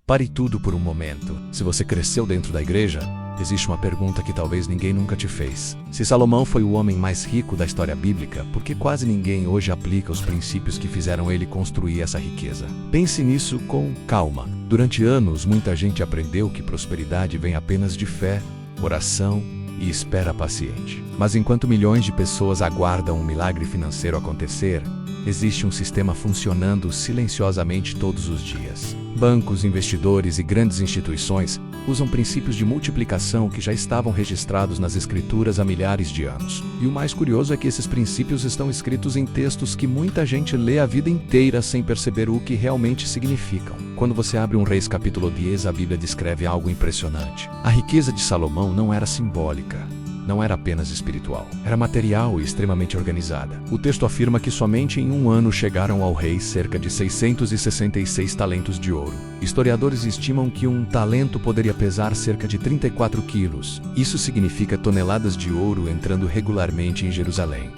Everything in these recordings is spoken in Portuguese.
Pare tudo por um momento. Se você cresceu dentro da igreja, existe uma pergunta que talvez ninguém nunca te fez. Se Salomão foi o homem mais rico da história bíblica, por que quase ninguém hoje aplica os princípios que fizeram ele construir essa riqueza? Pense nisso com calma. Durante anos, muita gente aprendeu que prosperidade vem apenas de fé, oração e espera paciente. Mas enquanto milhões de pessoas aguardam um milagre financeiro acontecer, existe um sistema funcionando silenciosamente todos os dias. Bancos, investidores e grandes instituições usam princípios de multiplicação que já estavam registrados nas escrituras há milhares de anos. E o mais curioso é que esses princípios estão escritos em textos que muita gente lê a vida inteira sem perceber o que realmente significam. Quando você abre Reis capítulo 10, a Bíblia descreve algo impressionante. A riqueza de Salomão não era simbólica. Não era apenas espiritual, era material e extremamente organizada. O texto afirma que somente em um ano chegaram ao rei cerca de 666 talentos de ouro. Historiadores estimam que um talento poderia pesar cerca de 34 quilos. Isso significa toneladas de ouro entrando regularmente em Jerusalém.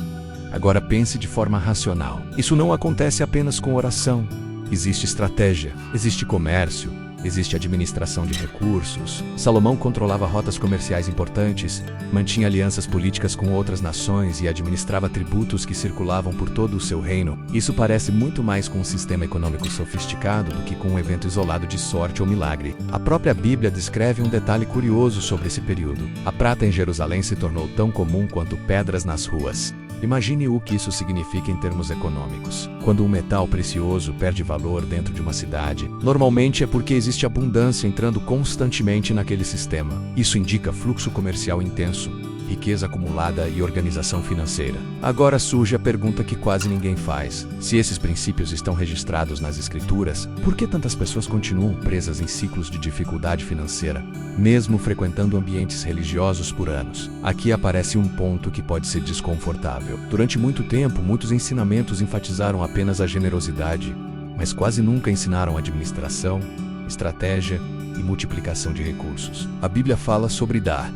Agora pense de forma racional. Isso não acontece apenas com oração. Existe estratégia, existe comércio, existe administração de recursos. Salomão controlava rotas comerciais importantes, mantinha alianças políticas com outras nações e administrava tributos que circulavam por todo o seu reino. Isso parece muito mais com um sistema econômico sofisticado do que com um evento isolado de sorte ou milagre. A própria Bíblia descreve um detalhe curioso sobre esse período. A prata em Jerusalém se tornou tão comum quanto pedras nas ruas. Imagine o que isso significa em termos econômicos. Quando um metal precioso perde valor dentro de uma cidade, normalmente é porque existe abundância entrando constantemente naquele sistema. Isso indica fluxo comercial intenso, riqueza acumulada e organização financeira. Agora surge a pergunta que quase ninguém faz. Se esses princípios estão registrados nas escrituras, por que tantas pessoas continuam presas em ciclos de dificuldade financeira, mesmo frequentando ambientes religiosos por anos? Aqui aparece um ponto que pode ser desconfortável. Durante muito tempo, muitos ensinamentos enfatizaram apenas a generosidade, mas quase nunca ensinaram administração, estratégia e multiplicação de recursos. A Bíblia fala sobre dar.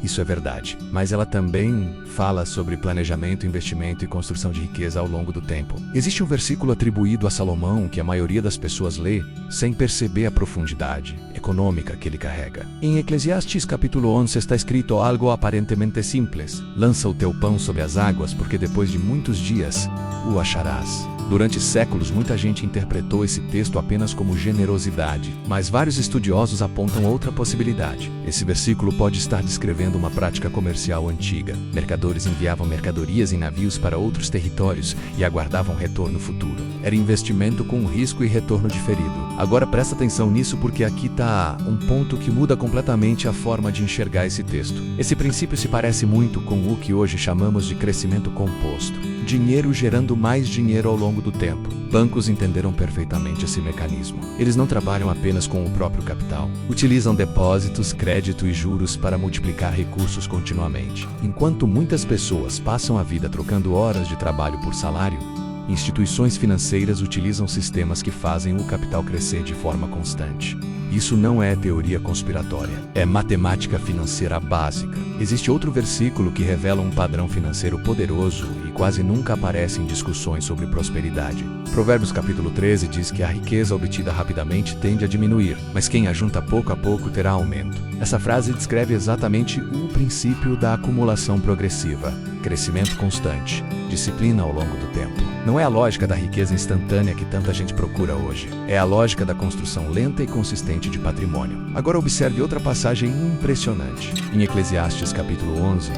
Isso é verdade, mas ela também fala sobre planejamento, investimento e construção de riqueza ao longo do tempo. Existe um versículo atribuído a Salomão que a maioria das pessoas lê sem perceber a profundidade econômica que ele carrega. Em Eclesiastes capítulo 11 está escrito algo aparentemente simples: lança o teu pão sobre as águas, porque depois de muitos dias o acharás. Durante séculos, muita gente interpretou esse texto apenas como generosidade, mas vários estudiosos apontam outra possibilidade. Esse versículo pode estar descrevendo uma prática comercial antiga. Mercadores enviavam mercadorias em navios para outros territórios e aguardavam retorno futuro. Era investimento com risco e retorno diferido. Agora presta atenção nisso, porque aqui está um ponto que muda completamente a forma de enxergar esse texto. Esse princípio se parece muito com o que hoje chamamos de crescimento composto. Dinheiro gerando mais dinheiro ao longo do tempo. Bancos entenderam perfeitamente esse mecanismo. Eles não trabalham apenas com o próprio capital. Utilizam depósitos, crédito e juros para multiplicar recursos continuamente. Enquanto muitas pessoas passam a vida trocando horas de trabalho por salário, instituições financeiras utilizam sistemas que fazem o capital crescer de forma constante. Isso não é teoria conspiratória, é matemática financeira básica. Existe outro versículo que revela um padrão financeiro poderoso e quase nunca aparece em discussões sobre prosperidade. Provérbios capítulo 13 diz que a riqueza obtida rapidamente tende a diminuir, mas quem ajunta pouco a pouco terá aumento. Essa frase descreve exatamente o princípio da acumulação progressiva, crescimento constante, disciplina ao longo do tempo. Não é a lógica da riqueza instantânea que tanta gente procura hoje. É a lógica da construção lenta e consistente de patrimônio. Agora observe outra passagem impressionante. Em Eclesiastes capítulo 11,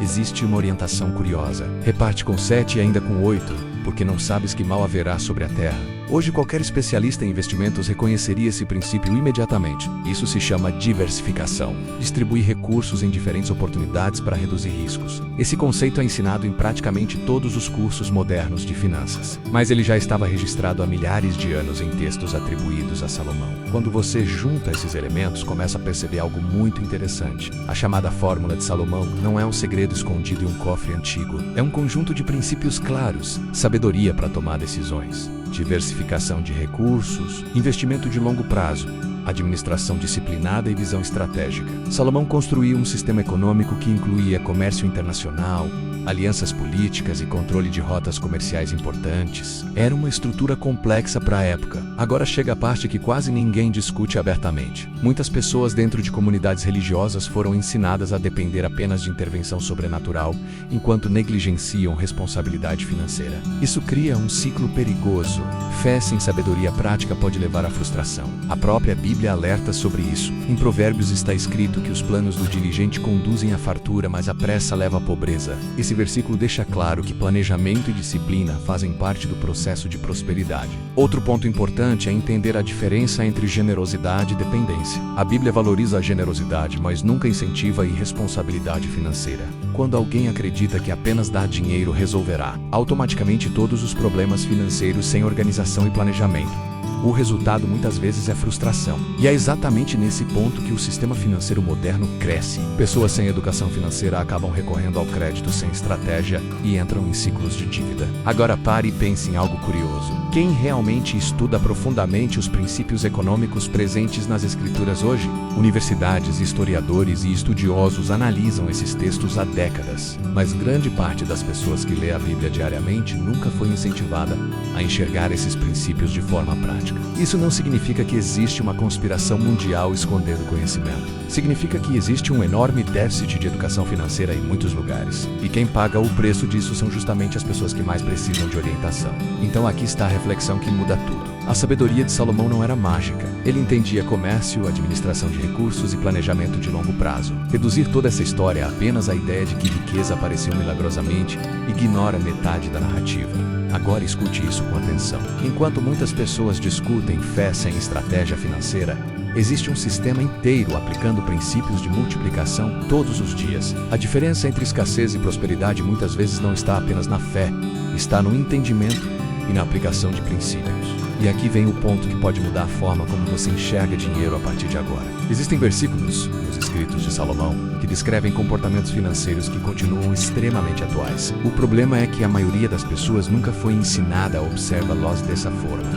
existe uma orientação curiosa. Reparte com 7 e ainda com 8, porque não sabes que mal haverá sobre a terra. Hoje qualquer especialista em investimentos reconheceria esse princípio imediatamente. Isso se chama diversificação. Distribuir recursos em diferentes oportunidades para reduzir riscos. Esse conceito é ensinado em praticamente todos os cursos modernos de finanças. Mas ele já estava registrado há milhares de anos em textos atribuídos a Salomão. Quando você junta esses elementos, começa a perceber algo muito interessante. A chamada fórmula de Salomão não é um segredo escondido em um cofre antigo. É um conjunto de princípios claros, sabedoria para tomar decisões. Diversificação de recursos, investimento de longo prazo, administração disciplinada e visão estratégica. Salomão construiu um sistema econômico que incluía comércio internacional, alianças políticas e controle de rotas comerciais importantes. Era uma estrutura complexa para a época. Agora chega a parte que quase ninguém discute abertamente. Muitas pessoas dentro de comunidades religiosas foram ensinadas a depender apenas de intervenção sobrenatural, enquanto negligenciam responsabilidade financeira. Isso cria um ciclo perigoso. Fé sem sabedoria prática pode levar à frustração. A própria Bíblia alerta sobre isso. Em Provérbios está escrito que os planos do diligente conduzem à fartura, mas a pressa leva à pobreza. Esse versículo deixa claro que planejamento e disciplina fazem parte do processo de prosperidade. Outro ponto importante é entender a diferença entre generosidade e dependência. A Bíblia valoriza a generosidade, mas nunca incentiva a irresponsabilidade financeira. Quando alguém acredita que apenas dar dinheiro resolverá automaticamente todos os problemas financeiros sem organização e planejamento, o resultado muitas vezes é frustração. E é exatamente nesse ponto que o sistema financeiro moderno cresce. Pessoas sem educação financeira acabam recorrendo ao crédito sem estratégia e entram em ciclos de dívida. Agora pare e pense em algo curioso. Quem realmente estuda profundamente os princípios econômicos presentes nas Escrituras hoje? Universidades, historiadores e estudiosos analisam esses textos há décadas, mas grande parte das pessoas que lê a Bíblia diariamente nunca foi incentivada a enxergar esses princípios de forma prática. Isso não significa que existe uma conspiração mundial escondendo conhecimento. Significa que existe um enorme déficit de educação financeira em muitos lugares. E quem paga o preço disso são justamente as pessoas que mais precisam de orientação. Então aqui está a reflexão que muda tudo. A sabedoria de Salomão não era mágica. Ele entendia comércio, administração de recursos e planejamento de longo prazo. Reduzir toda essa história a apenas a ideia de que riqueza apareceu milagrosamente ignora metade da narrativa. Agora escute isso com atenção. Enquanto muitas pessoas discutem fé sem estratégia financeira, existe um sistema inteiro aplicando princípios de multiplicação todos os dias. A diferença entre escassez e prosperidade muitas vezes não está apenas na fé, está no entendimento e na aplicação de princípios. E aqui vem o ponto que pode mudar a forma como você enxerga dinheiro a partir de agora. Existem versículos nos escritos de Salomão que descrevem comportamentos financeiros que continuam extremamente atuais. O problema é que a maioria das pessoas nunca foi ensinada a observá-los dessa forma.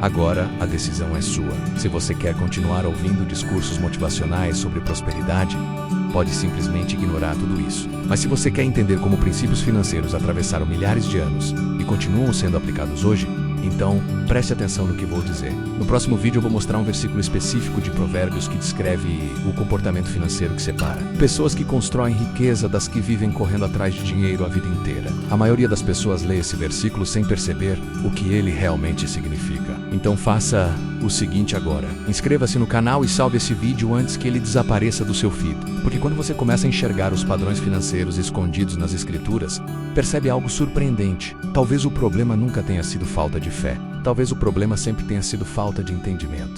Agora, a decisão é sua. Se você quer continuar ouvindo discursos motivacionais sobre prosperidade, pode simplesmente ignorar tudo isso. Mas se você quer entender como princípios financeiros atravessaram milhares de anos e continuam sendo aplicados hoje, então preste atenção no que vou dizer. No próximo vídeo eu vou mostrar um versículo específico de Provérbios que descreve o comportamento financeiro que separa pessoas que constroem riqueza das que vivem correndo atrás de dinheiro a vida inteira. A maioria das pessoas lê esse versículo sem perceber o que ele realmente significa. Então faça o seguinte agora. Inscreva-se no canal e salve esse vídeo antes que ele desapareça do seu feed. Porque quando você começa a enxergar os padrões financeiros escondidos nas Escrituras, percebe algo surpreendente. Talvez o problema nunca tenha sido falta de fé. Talvez o problema sempre tenha sido falta de entendimento.